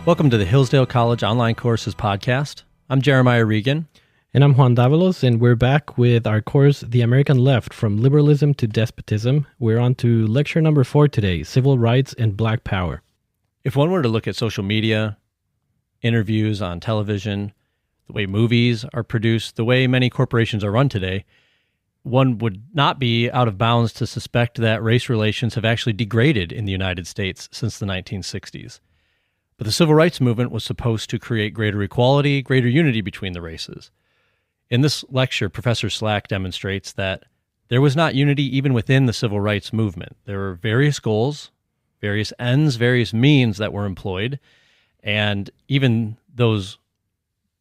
Welcome to the Hillsdale College Online Courses podcast. I'm Jeremiah Regan. And I'm Juan, and we're back with our course, The American Left, From Liberalism to Despotism. We're on to lecture number 4 today, Civil Rights and Black Power. If one were to look at social media, interviews on television, the way movies are produced, the way many corporations are run today, one would not be out of bounds to suspect that race relations have actually degraded in the United States since the 1960s. But the civil rights movement was supposed to create greater equality, greater unity between the races. In this lecture, Professor Slack demonstrates that there was not unity even within the civil rights movement. There were various goals, various ends, various means that were employed, and even those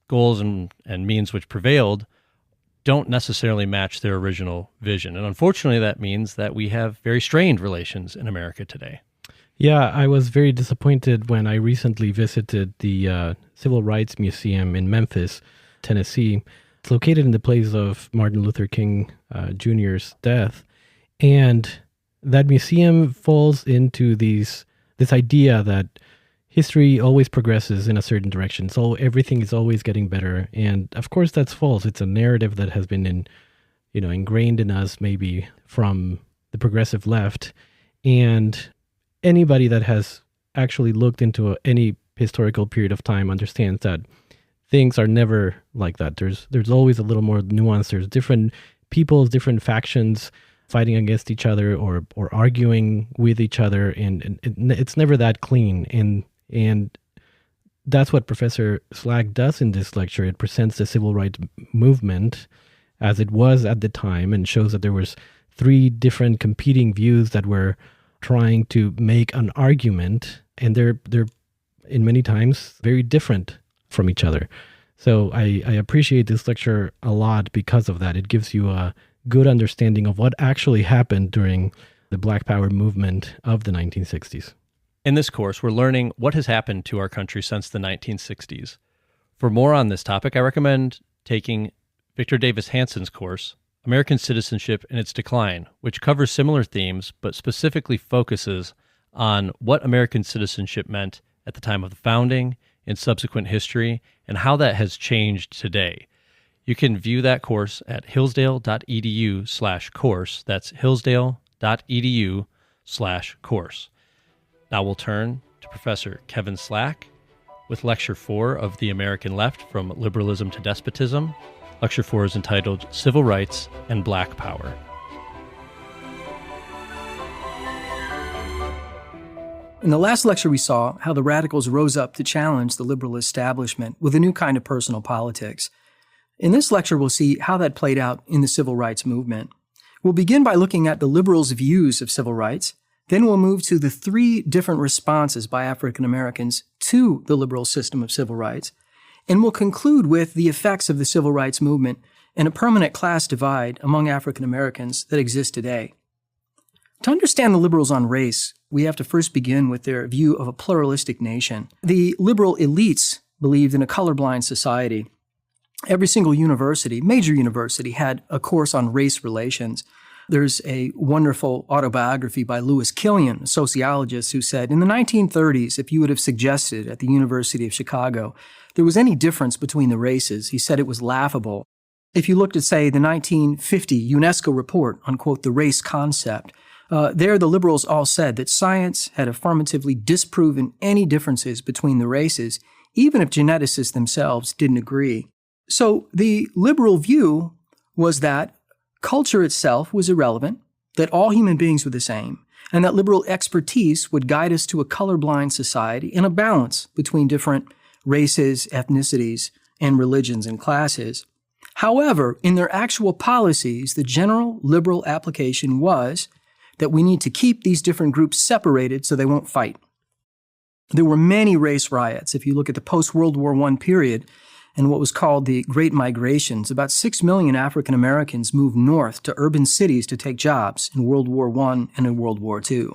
goals and means which prevailed don't necessarily match their original vision. And unfortunately, that means that we have very strained relations in America today. Yeah, I was very disappointed when I recently visited the Civil Rights Museum in Memphis, Tennessee. It's located in the place of Martin Luther King Jr.'s death. And that museum falls into this idea that history always progresses in a certain direction. So everything is always getting better. And of course, that's false. It's a narrative that has been ingrained in us maybe from the progressive left. And anybody that has actually looked into any historical period of time understands that things are never like that. There's always a little more nuance. There's different peoples, different factions fighting against each other or arguing with each other, and it's never that clean. And that's what Professor Slack does in this lecture. It presents the civil rights movement as it was at the time and shows that there was 3 different competing views that were trying to make an argument, and they're in many times very different from each other. So I appreciate this lecture a lot because of that. It gives you a good understanding of what actually happened during the Black Power movement of the 1960s. In this course, we're learning what has happened to our country since the 1960s. For more on this topic, I recommend taking Victor Davis Hanson's course, American Citizenship and Its Decline, which covers similar themes, but specifically focuses on what American citizenship meant at the time of the founding, in subsequent history, and how that has changed today. You can view that course at hillsdale.edu/course. That's hillsdale.edu/course. Now we'll turn to Professor Kevin Slack with Lecture 4 of The American Left, From Liberalism to Despotism. Lecture 4 is entitled Civil Rights and Black Power. In the last lecture, we saw how the radicals rose up to challenge the liberal establishment with a new kind of personal politics. In this lecture, we'll see how that played out in the civil rights movement. We'll begin by looking at the liberals' views of civil rights. Then we'll move to the 3 different responses by African Americans to the liberal system of civil rights. And we'll conclude with the effects of the civil rights movement and a permanent class divide among African Americans that exists today. To understand the liberals on race, we have to first begin with their view of a pluralistic nation. The liberal elites believed in a colorblind society. Every single university, major university, had a course on race relations. There's a wonderful autobiography by Louis Killian, a sociologist, who said, in the 1930s, if you would have suggested at the University of Chicago there was any difference between the races, he said it was laughable. If you looked at, say, the 1950 UNESCO report on, quote, the race concept, there the liberals all said that science had affirmatively disproven any differences between the races, even if geneticists themselves didn't agree. So the liberal view was that culture itself was irrelevant, that all human beings were the same, and that liberal expertise would guide us to a colorblind society and a balance between different races, ethnicities, and religions and classes. However, in their actual policies, the general liberal application was that we need to keep these different groups separated so they won't fight. There were many race riots. If you look at the post-World War I period and what was called the Great Migrations, about 6 million African Americans moved north to urban cities to take jobs in World War I and in World War II.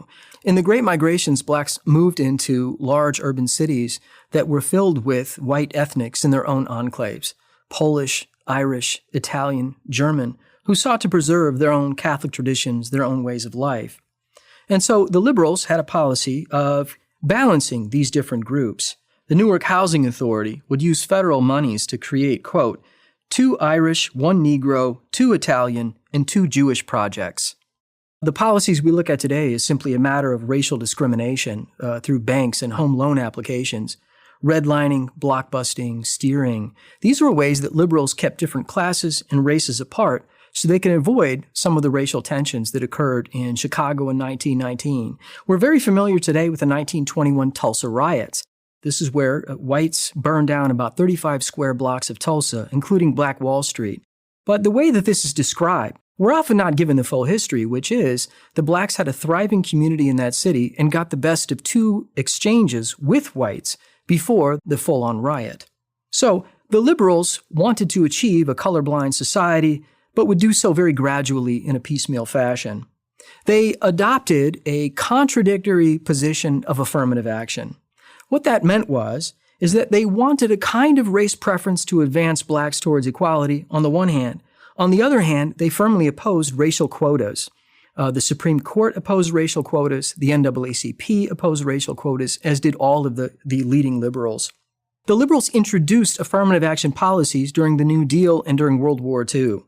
In the Great Migrations, blacks moved into large urban cities that were filled with white ethnics in their own enclaves, Polish, Irish, Italian, German, who sought to preserve their own Catholic traditions, their own ways of life. And so the liberals had a policy of balancing these different groups. The Newark Housing Authority would use federal monies to create, quote, 2 Irish, 1 Negro, 2 Italian, and 2 Jewish projects. The policies we look at today is simply a matter of racial discrimination through banks and home loan applications, redlining, blockbusting, steering. These were ways that liberals kept different classes and races apart so they can avoid some of the racial tensions that occurred in Chicago in 1919. We're very familiar today with the 1921 Tulsa riots. This is where whites burned down about 35 square blocks of Tulsa, including Black Wall Street. But the way that this is described, we're often not given the full history, which is the blacks had a thriving community in that city and got the best of 2 exchanges with whites before the full-on riot. So the liberals wanted to achieve a colorblind society, but would do so very gradually in a piecemeal fashion. They adopted a contradictory position of affirmative action. What that meant is that they wanted a kind of race preference to advance blacks towards equality on the one hand. On the other hand, they firmly opposed racial quotas. The Supreme Court opposed racial quotas, the NAACP opposed racial quotas, as did all of the leading liberals. The liberals introduced affirmative action policies during the New Deal and during World War II.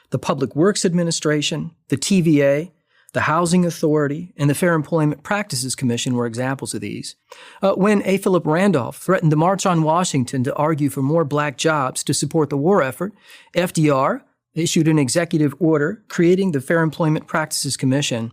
The Public Works Administration, the TVA, the Housing Authority, and the Fair Employment Practices Commission were examples of these. When A. Philip Randolph threatened to march on Washington to argue for more black jobs to support the war effort, FDR issued an executive order creating the Fair Employment Practices Commission.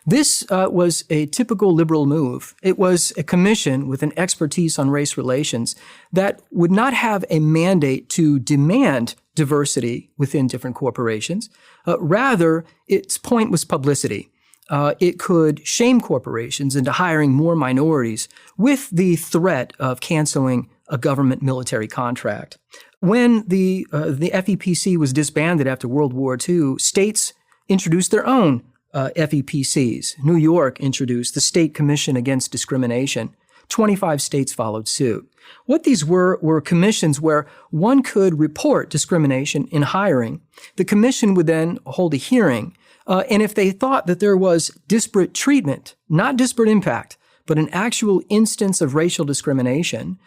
This was a typical liberal move. It was a commission with an expertise on race relations that would not have a mandate to demand diversity within different corporations. Rather, its point was publicity. It could shame corporations into hiring more minorities with the threat of canceling a government military contract. When the FEPC was disbanded after World War II, states introduced their own FEPCs. New York introduced the State Commission Against Discrimination. 25 states followed suit. What these were commissions where one could report discrimination in hiring. The commission would then hold a hearing, and if they thought that there was disparate treatment, not disparate impact, but an actual instance of racial discrimination,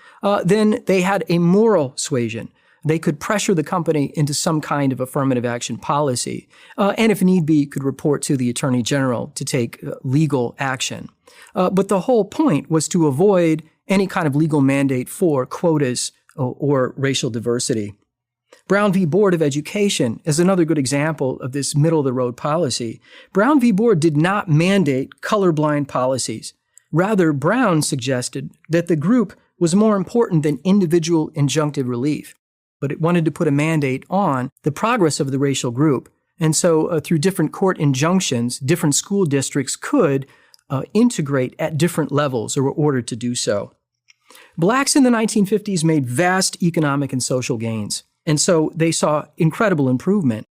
then they had a moral suasion. They could pressure the company into some kind of affirmative action policy, and if need be, could report to the Attorney General to take legal action. But the whole point was to avoid any kind of legal mandate for quotas or racial diversity. Brown v. Board of Education is another good example of this middle-of-the-road policy. Brown v. Board did not mandate colorblind policies. Rather, Brown suggested that the group was more important than individual injunctive relief, but it wanted to put a mandate on the progress of the racial group. And so through different court injunctions, different school districts could integrate at different levels or were ordered to do so. Blacks in the 1950s made vast economic and social gains, and so they saw incredible improvement.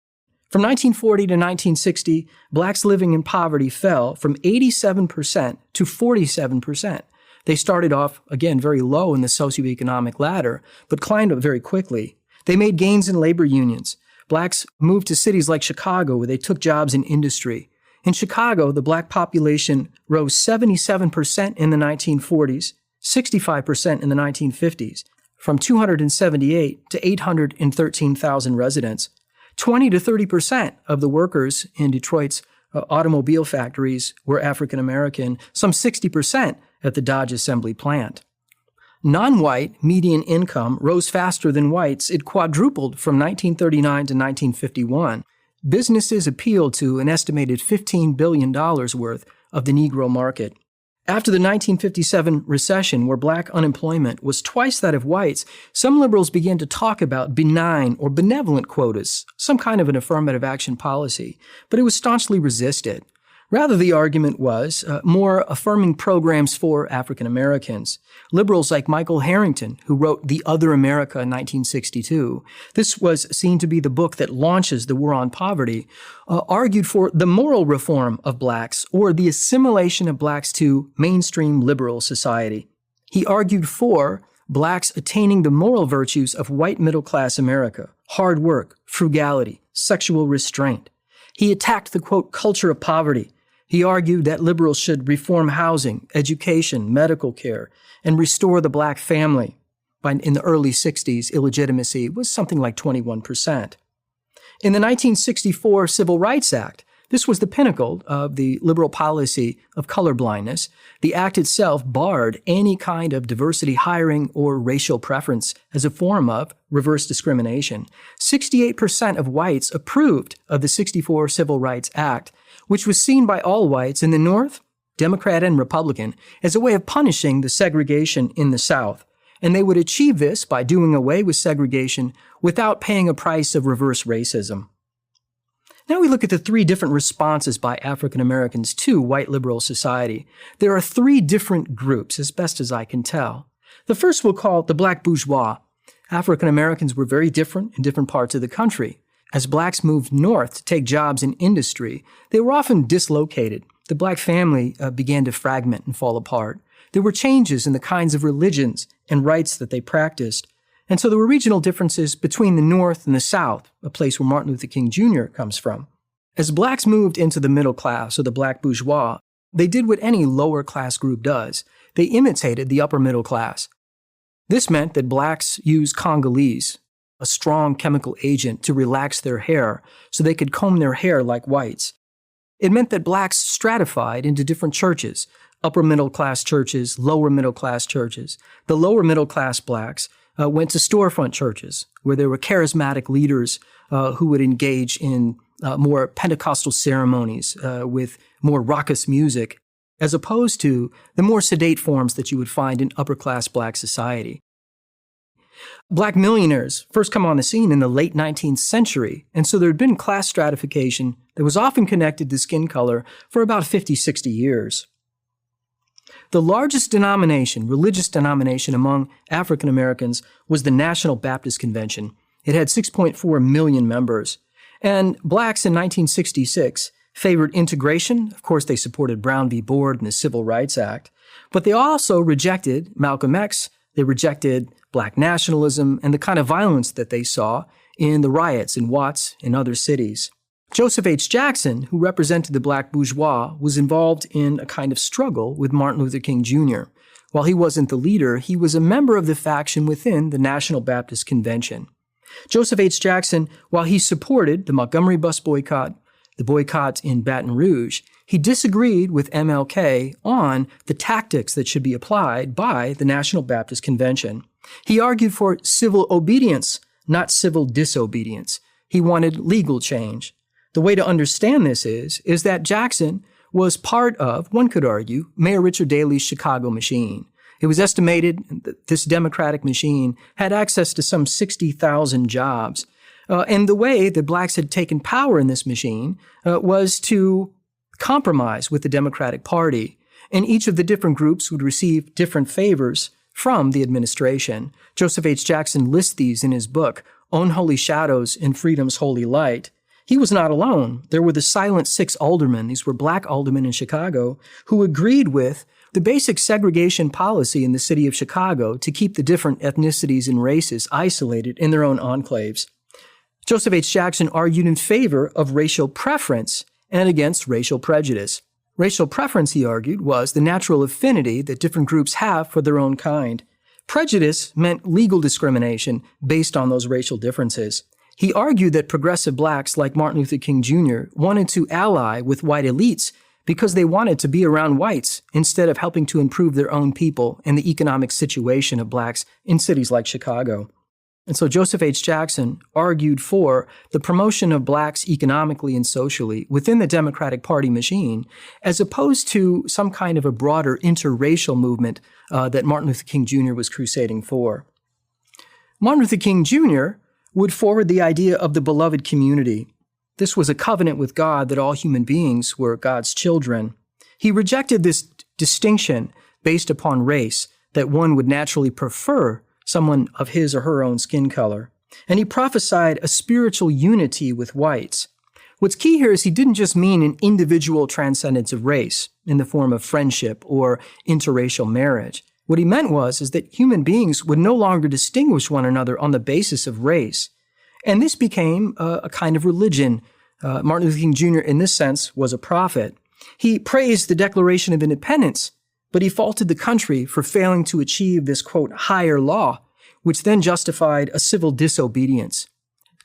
From 1940 to 1960, blacks living in poverty fell from 87% to 47%. They started off, again, very low in the socioeconomic ladder, but climbed up very quickly. They made gains in labor unions. Blacks moved to cities like Chicago, where they took jobs in industry. In Chicago, the black population rose 77% in the 1940s, 65% in the 1950s, from 278 to 813,000 residents. 20 to 30% of the workers in Detroit's automobile factories were African American, some 60% at the Dodge Assembly plant. Non-white median income rose faster than whites. It quadrupled from 1939 to 1951. Businesses appealed to an estimated $15 billion worth of the Negro market. After the 1957 recession, where black unemployment was twice that of whites, some liberals began to talk about benign or benevolent quotas, some kind of an affirmative action policy, but it was staunchly resisted. Rather, the argument was more affirming programs for African Americans. Liberals like Michael Harrington, who wrote The Other America in 1962, this was seen to be the book that launches the war on poverty, argued for the moral reform of blacks or the assimilation of blacks to mainstream liberal society. He argued for blacks attaining the moral virtues of white middle-class America: hard work, frugality, sexual restraint. He attacked the, quote, culture of poverty He argued that liberals should reform housing, education, medical care, and restore the black family. In the early 60s, illegitimacy was something like 21%. In the 1964 Civil Rights Act, this was the pinnacle of the liberal policy of colorblindness. The act itself barred any kind of diversity hiring or racial preference as a form of reverse discrimination. 68% of whites approved of the 64 Civil Rights Act, which was seen by all whites in the North, Democrat and Republican, as a way of punishing the segregation in the South. And they would achieve this by doing away with segregation without paying a price of reverse racism. Now we look at the three different responses by African Americans to white liberal society. There are three different groups, as best as I can tell. The first we'll call the black bourgeois. African Americans were very different in different parts of the country. As blacks moved north to take jobs in industry, they were often dislocated. The black family began to fragment and fall apart. There were changes in the kinds of religions and rites that they practiced. And so there were regional differences between the North and the South, a place where Martin Luther King Jr. comes from. As blacks moved into the middle class, or the black bourgeois, they did what any lower class group does. They imitated the upper middle class. This meant that blacks used Congolese, a strong chemical agent, to relax their hair so they could comb their hair like whites. It meant that blacks stratified into different churches, upper middle class churches, lower middle class churches. The lower middle class blacks went to storefront churches where there were charismatic leaders who would engage in more Pentecostal ceremonies with more raucous music, as opposed to the more sedate forms that you would find in upper-class black society. Black millionaires first come on the scene in the late 19th century, and so there had been class stratification that was often connected to skin color for about 50, 60 years. The largest denomination, religious denomination among African Americans was the National Baptist Convention. It had 6.4 million members. And blacks in 1966 favored integration. Of course, they supported Brown v. Board and the Civil Rights Act. But they also rejected Malcolm X. They rejected black nationalism and the kind of violence that they saw in the riots in Watts and other cities. Joseph H. Jackson, who represented the black bourgeois, was involved in a kind of struggle with Martin Luther King Jr. While he wasn't the leader, he was a member of the faction within the National Baptist Convention. Joseph H. Jackson, while he supported the Montgomery bus boycott, the boycott in Baton Rouge, he disagreed with MLK on the tactics that should be applied by the National Baptist Convention. He argued for civil obedience, not civil disobedience. He wanted legal change. The way to understand this is that Jackson was part of, one could argue, Mayor Richard Daley's Chicago machine. It was estimated that this Democratic machine had access to some 60,000 jobs. And the way that blacks had taken power in this machine was to compromise with the Democratic Party. And each of the different groups would receive different favors from the administration. Joseph H. Jackson lists these in his book, Unholy Shadows in Freedom's Holy Light. He was not alone. There were the Silent Six aldermen, these were black aldermen in Chicago, who agreed with the basic segregation policy in the city of Chicago to keep the different ethnicities and races isolated in their own enclaves. Joseph H. Jackson argued in favor of racial preference and against racial prejudice. Racial preference, he argued, was the natural affinity that different groups have for their own kind. Prejudice meant legal discrimination based on those racial differences. He argued that progressive blacks like Martin Luther King Jr. wanted to ally with white elites because they wanted to be around whites instead of helping to improve their own people and the economic situation of blacks in cities like Chicago. And so Joseph H. Jackson argued for the promotion of blacks economically and socially within the Democratic Party machine, as opposed to some kind of a broader interracial movement that Martin Luther King Jr. was crusading for. Martin Luther King Jr. would forward the idea of the beloved community. This was a covenant with God that all human beings were God's children. He rejected this distinction based upon race, that one would naturally prefer someone of his or her own skin color. And he prophesied a spiritual unity with whites. What's key here is he didn't just mean an individual transcendence of race in the form of friendship or interracial marriage. What he meant is that human beings would no longer distinguish one another on the basis of race. And this became a kind of religion. Martin Luther King Jr., in this sense, was a prophet. He praised the Declaration of Independence, but he faulted the country for failing to achieve this, quote, higher law, which then justified a civil disobedience.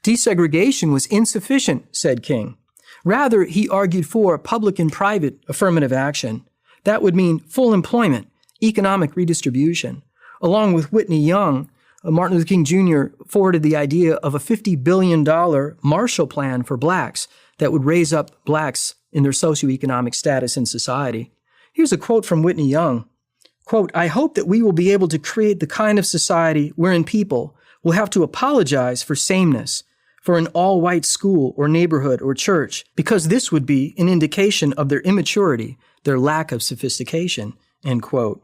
Desegregation was insufficient, said King. Rather, he argued for public and private affirmative action. That would mean full employment, economic redistribution. Along with Whitney Young, Martin Luther King Jr. forwarded the idea of a $50 billion Marshall Plan for blacks that would raise up blacks in their socioeconomic status in society. Here's a quote from Whitney Young. Quote, "I hope that we will be able to create the kind of society wherein people will have to apologize for sameness, for an all-white school or neighborhood or church, because this would be an indication of their immaturity, their lack of sophistication," end quote.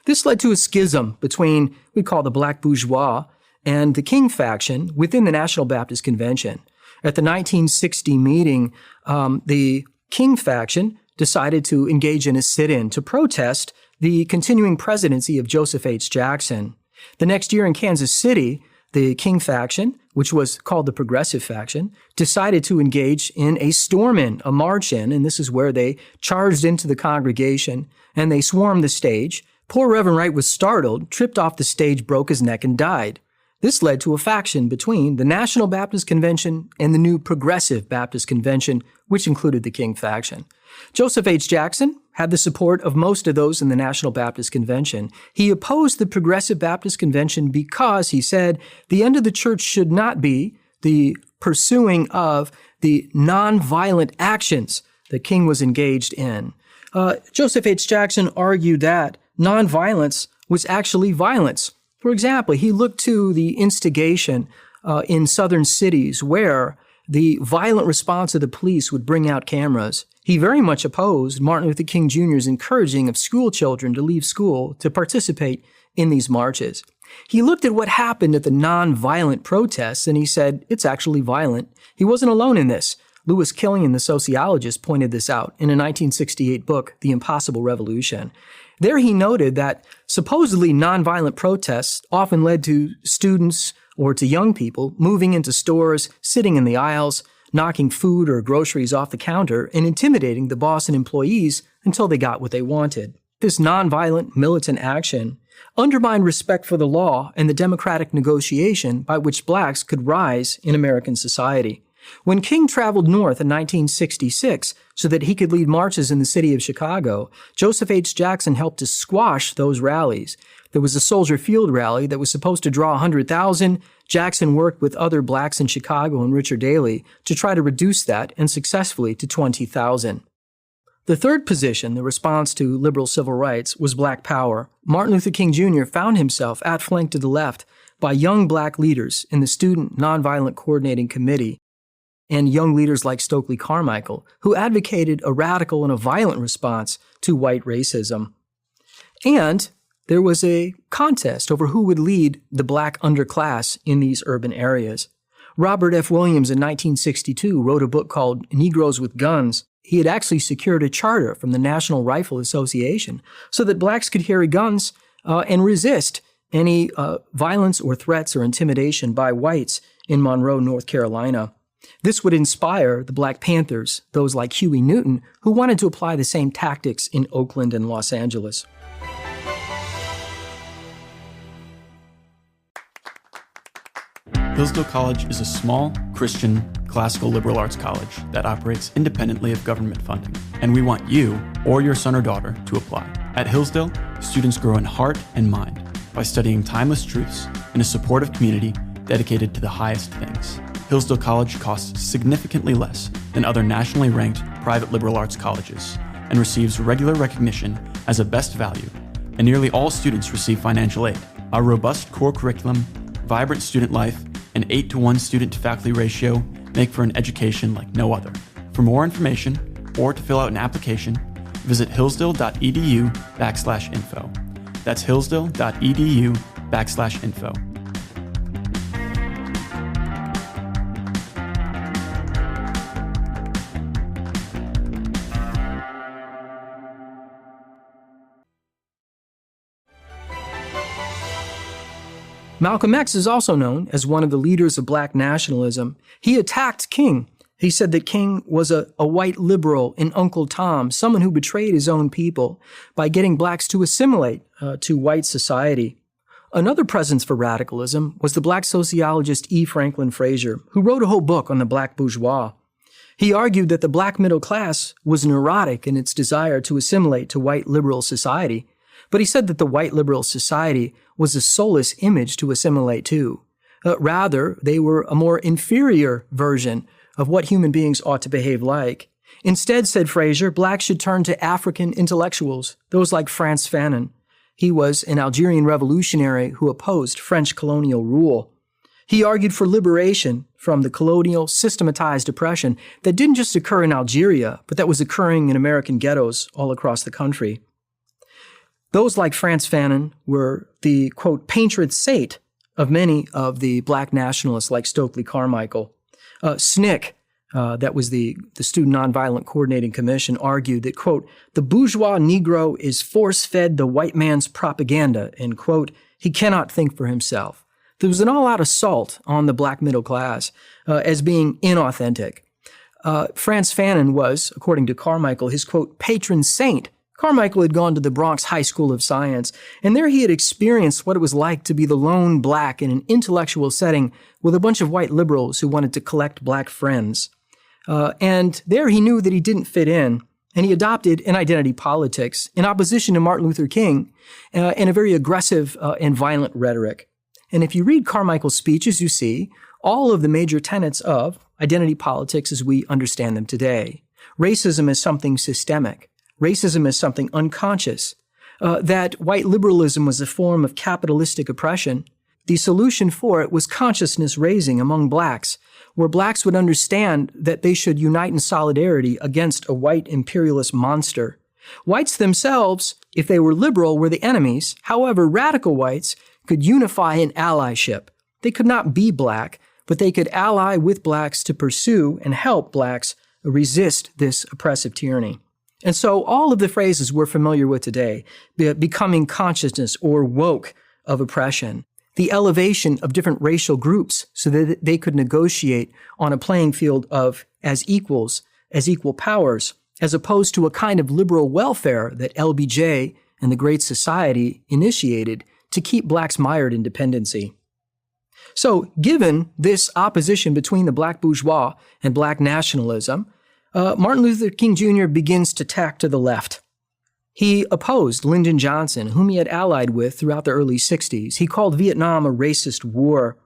This led to a schism between, we call the black bourgeois, and the King faction within the National Baptist Convention. At the 1960 meeting, the King faction decided to engage in a sit-in to protest the continuing presidency of Joseph H. Jackson. The next year in Kansas City, the King faction, which was called the Progressive faction, decided to engage in a storm-in, a march-in, and this is where they charged into the congregation and they swarmed the stage. Poor Reverend Wright was startled, tripped off the stage, broke his neck, and died. This led to a faction between the National Baptist Convention and the new Progressive Baptist Convention, which included the King faction. Joseph H. Jackson had the support of most of those in the National Baptist Convention. He opposed the Progressive Baptist Convention because, he said, the end of the church should not be the pursuing of the nonviolent actions that King was engaged in. Joseph H. Jackson argued that nonviolence was actually violence. For example, he looked to the instigation in southern cities where the violent response of the police would bring out cameras. He very much opposed Martin Luther King Jr.'s encouraging of school children to leave school to participate in these marches. He looked at what happened at the nonviolent protests and he said, it's actually violent. He wasn't alone in this. Lewis Killian, the sociologist, pointed this out in a 1968 book, The Impossible Revolution. There he noted that supposedly nonviolent protests often led to students or to young people moving into stores, sitting in the aisles, knocking food or groceries off the counter, and intimidating the boss and employees until they got what they wanted. This nonviolent militant action undermined respect for the law and the democratic negotiation by which blacks could rise in American society. When King traveled north in 1966 so that he could lead marches in the city of Chicago, Joseph H. Jackson helped to squash those rallies. There was a Soldier Field rally that was supposed to draw 100,000. Jackson worked with other blacks in Chicago and Richard Daley to try to reduce that, and successfully, to 20,000. The third position, the response to liberal civil rights, was black power. Martin Luther King Jr. found himself outflanked to the left by young black leaders in the Student Nonviolent Coordinating Committee and young leaders like Stokely Carmichael, who advocated a radical and a violent response to white racism. And there was a contest over who would lead the black underclass in these urban areas. Robert F. Williams in 1962 wrote a book called Negroes with Guns. He had actually secured a charter from the National Rifle Association so that blacks could carry guns and resist any violence or threats or intimidation by whites in Monroe, North Carolina. This would inspire the Black Panthers, those like Huey Newton, who wanted to apply the same tactics in Oakland and Los Angeles. Hillsdale College is a small, Christian, classical liberal arts college that operates independently of government funding, and we want you or your son or daughter to apply. At Hillsdale, students grow in heart and mind by studying timeless truths in a supportive community dedicated to the highest things. Hillsdale College costs significantly less than other nationally ranked private liberal arts colleges and receives regular recognition as a best value, and nearly all students receive financial aid. Our robust core curriculum, vibrant student life, and 8-to-1 student-to-faculty ratio make for an education like no other. For more information or to fill out an application, visit hillsdale.edu/info. That's hillsdale.edu/info. Malcolm X is also known as one of the leaders of black nationalism. He attacked King He said that King was a white liberal in Uncle Tom, someone who betrayed his own people by getting blacks to assimilate to white society. Another presence for radicalism was the black sociologist E. Franklin Frazier, who wrote a whole book on the black bourgeois. He argued that the black middle class was neurotic in its desire to assimilate to white liberal society, but he said that the white liberal society was a soulless image to assimilate to. Rather, they were a more inferior version of what human beings ought to behave like. Instead, said Frazier, blacks should turn to African intellectuals, those like Frantz Fanon. He was an Algerian revolutionary who opposed French colonial rule. He argued for liberation from the colonial systematized oppression that didn't just occur in Algeria, but that was occurring in American ghettos all across the country. Those like Frantz Fanon were the, quote, patron saint of many of the black nationalists like Stokely Carmichael. SNCC, that was the Student Nonviolent Coordinating Commission, argued that, quote, the bourgeois Negro is force-fed the white man's propaganda, and, quote, he cannot think for himself. There was an all-out assault on the black middle class as being inauthentic. Frantz Fanon was, according to Carmichael, his, quote, patron saint. Carmichael had gone to the Bronx High School of Science, and there he had experienced what it was like to be the lone black in an intellectual setting with a bunch of white liberals who wanted to collect black friends. And there he knew that he didn't fit in, and he adopted an identity politics in opposition to Martin Luther King and a very aggressive and violent rhetoric. And if you read Carmichael's speeches, you see all of the major tenets of identity politics as we understand them today. Racism is something systemic. Racism is something unconscious. That white liberalism was a form of capitalistic oppression. The solution for it was consciousness raising among blacks, where blacks would understand that they should unite in solidarity against a white imperialist monster. Whites themselves, if they were liberal, were the enemies. However, radical whites could unify in allyship. They could not be black, but they could ally with blacks to pursue and help blacks resist this oppressive tyranny. And so all of the phrases we're familiar with today, becoming consciousness or woke of oppression, the elevation of different racial groups so that they could negotiate on a playing field of as equals, as equal powers, as opposed to a kind of liberal welfare that LBJ and the Great Society initiated to keep blacks mired in dependency. So given this opposition between the black bourgeois and black nationalism, Martin Luther King Jr. begins to tack to the left. He opposed Lyndon Johnson, whom he had allied with throughout the early 60s. He called Vietnam a racist war.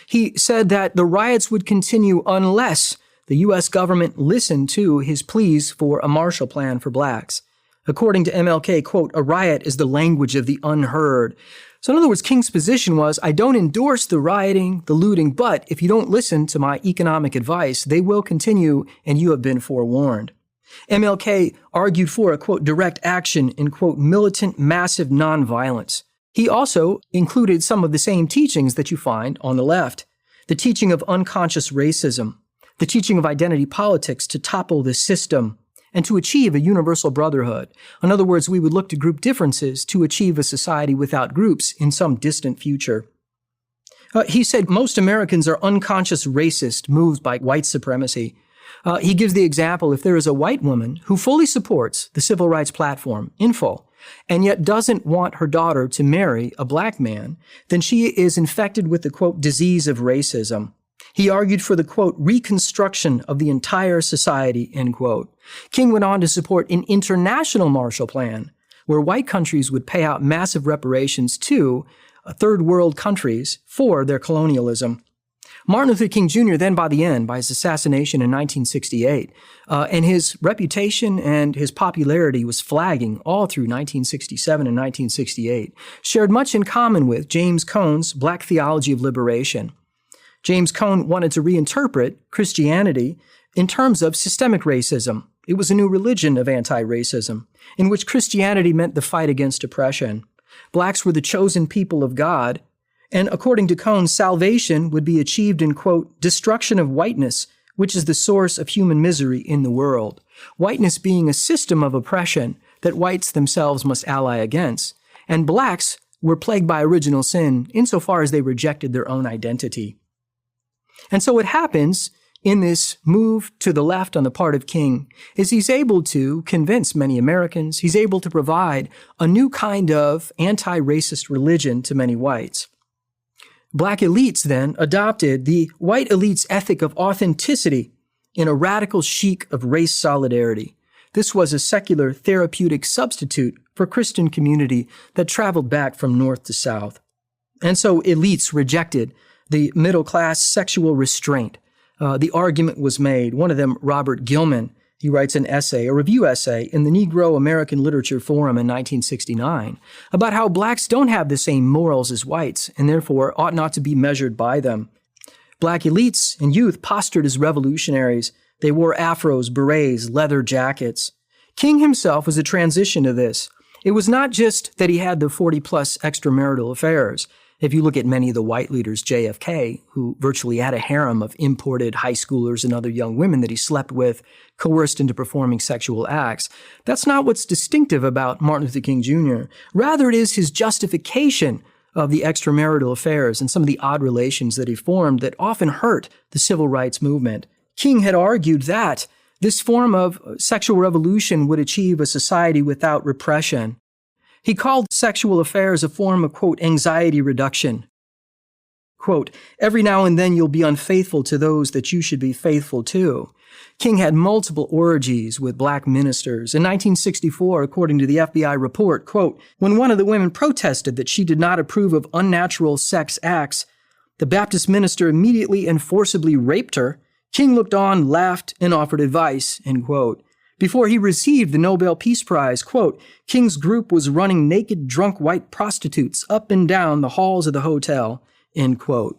He said that the riots would continue unless the U.S. government listened to his pleas for a Marshall Plan for blacks. According to MLK, quote, a riot is the language of the unheard. So in other words, King's position was, I don't endorse the rioting, the looting, but if you don't listen to my economic advice, they will continue and you have been forewarned. MLK argued for a, quote, direct action in, quote, militant, massive nonviolence. He also included some of the same teachings that you find on the left. The teaching of unconscious racism, the teaching of identity politics to topple the system, and to achieve a universal brotherhood. In other words, we would look to group differences to achieve a society without groups in some distant future. He said most Americans are unconscious racist, moved by white supremacy. He gives the example, if there is a white woman who fully supports the civil rights platform in full, and yet doesn't want her daughter to marry a black man, then she is infected with the, quote, disease of racism. He argued for the, quote, reconstruction of the entire society, end quote. King went on to support an international Marshall Plan, where white countries would pay out massive reparations to third world countries for their colonialism. Martin Luther King Jr. then, by the end, by his assassination in 1968, and his reputation and his popularity was flagging all through 1967 and 1968, shared much in common with James Cone's Black Theology of Liberation. James Cone wanted to reinterpret Christianity in terms of systemic racism. It was a new religion of anti-racism, in which Christianity meant the fight against oppression. Blacks were the chosen people of God, and according to Cone, salvation would be achieved in, quote, destruction of whiteness, which is the source of human misery in the world. Whiteness being a system of oppression that whites themselves must ally against. And blacks were plagued by original sin insofar as they rejected their own identity. And so what happens in this move to the left on the part of King is he's able to convince many Americans, he's able to provide a new kind of anti-racist religion to many whites. Black elites then adopted the white elite's ethic of authenticity in a radical chic of race solidarity. This was a secular therapeutic substitute for Christian community that traveled back from north to south. And so elites rejected the middle-class sexual restraint. The argument was made. One of them, Robert Gilman, he writes an essay, a review essay, in the Negro American Literature Forum in 1969 about how blacks don't have the same morals as whites and therefore ought not to be measured by them. Black elites and youth postured as revolutionaries. They wore afros, berets, leather jackets. King himself was a transition to this. It was not just that he had the 40-plus extramarital affairs. If you look at many of the white leaders, JFK, who virtually had a harem of imported high schoolers and other young women that he slept with, coerced into performing sexual acts, that's not what's distinctive about Martin Luther King Jr. Rather, it is his justification of the extramarital affairs and some of the odd relations that he formed that often hurt the civil rights movement. King had argued that this form of sexual revolution would achieve a society without repression. He called sexual affairs a form of, quote, anxiety reduction. Quote, every now and then you'll be unfaithful to those that you should be faithful to. King had multiple orgies with black ministers. In 1964, according to the FBI report, quote, when one of the women protested that she did not approve of unnatural sex acts, the Baptist minister immediately and forcibly raped her. King looked on, laughed, and offered advice, end quote. Before he received the Nobel Peace Prize, quote, King's group was running naked, drunk white prostitutes up and down the halls of the hotel, end quote.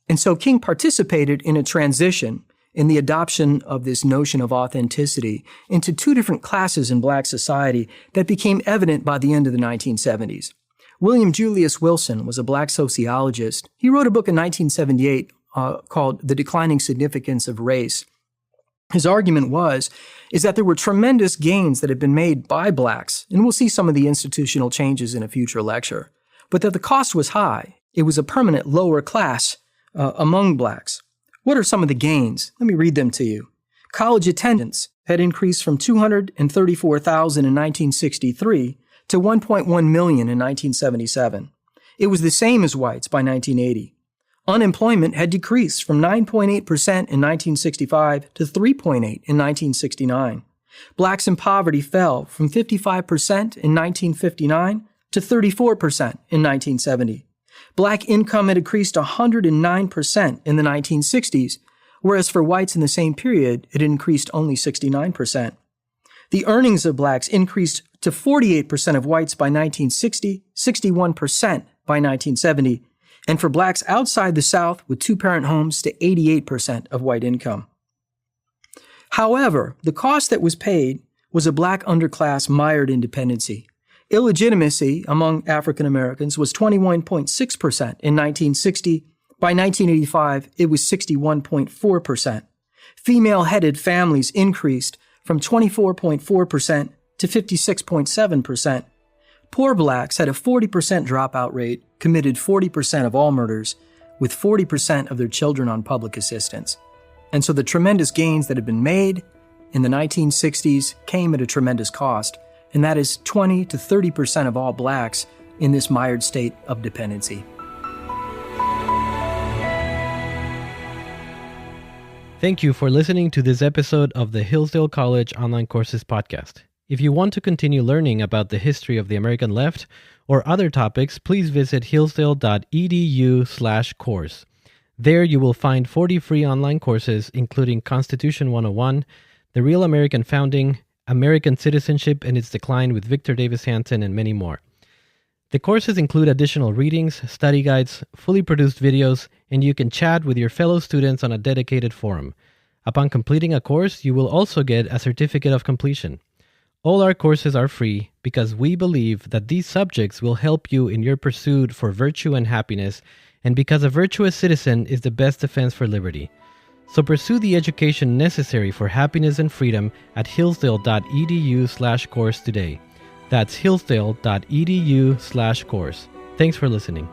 And so King participated in a transition in the adoption of this notion of authenticity into two different classes in black society that became evident by the end of the 1970s. William Julius Wilson was a black sociologist. He wrote a book in 1978 called The Declining Significance of Race. His argument is that there were tremendous gains that had been made by blacks, and we'll see some of the institutional changes in a future lecture, but that the cost was high. It was a permanent lower class among blacks. What are some of the gains? Let me read them to you. College attendance had increased from 234,000 in 1963 to 1.1 million in 1977. It was the same as whites by 1980. Unemployment had decreased from 9.8% in 1965 to 3.8% in 1969. Blacks in poverty fell from 55% in 1959 to 34% in 1970. Black income had increased 109% in the 1960s, whereas for whites in the same period, it increased only 69%. The earnings of blacks increased to 48% of whites by 1960, 61% by 1970, and for blacks outside the South with two-parent homes to 88% of white income. However, the cost that was paid was a black underclass mired in dependency. Illegitimacy among African Americans was 21.6% in 1960. By 1985, it was 61.4%. Female-headed families increased from 24.4% to 56.7%. Poor blacks had a 40% dropout rate, committed 40% of all murders, with 40% of their children on public assistance. And so the tremendous gains that had been made in the 1960s came at a tremendous cost, and that is 20 to 30% of all blacks in this mired state of dependency. Thank you for listening to this episode of the Hillsdale College Online Courses podcast. If you want to continue learning about the history of the American left or other topics, please visit hillsdale.edu/course. There you will find 40 free online courses, including Constitution 101, The Real American Founding, American Citizenship and Its Decline with Victor Davis Hanson, and many more. The courses include additional readings, study guides, fully produced videos, and you can chat with your fellow students on a dedicated forum. Upon completing a course, you will also get a certificate of completion. All our courses are free because we believe that these subjects will help you in your pursuit for virtue and happiness, and because a virtuous citizen is the best defense for liberty. So pursue the education necessary for happiness and freedom at hillsdale.edu/course today. That's hillsdale.edu/course. Thanks for listening.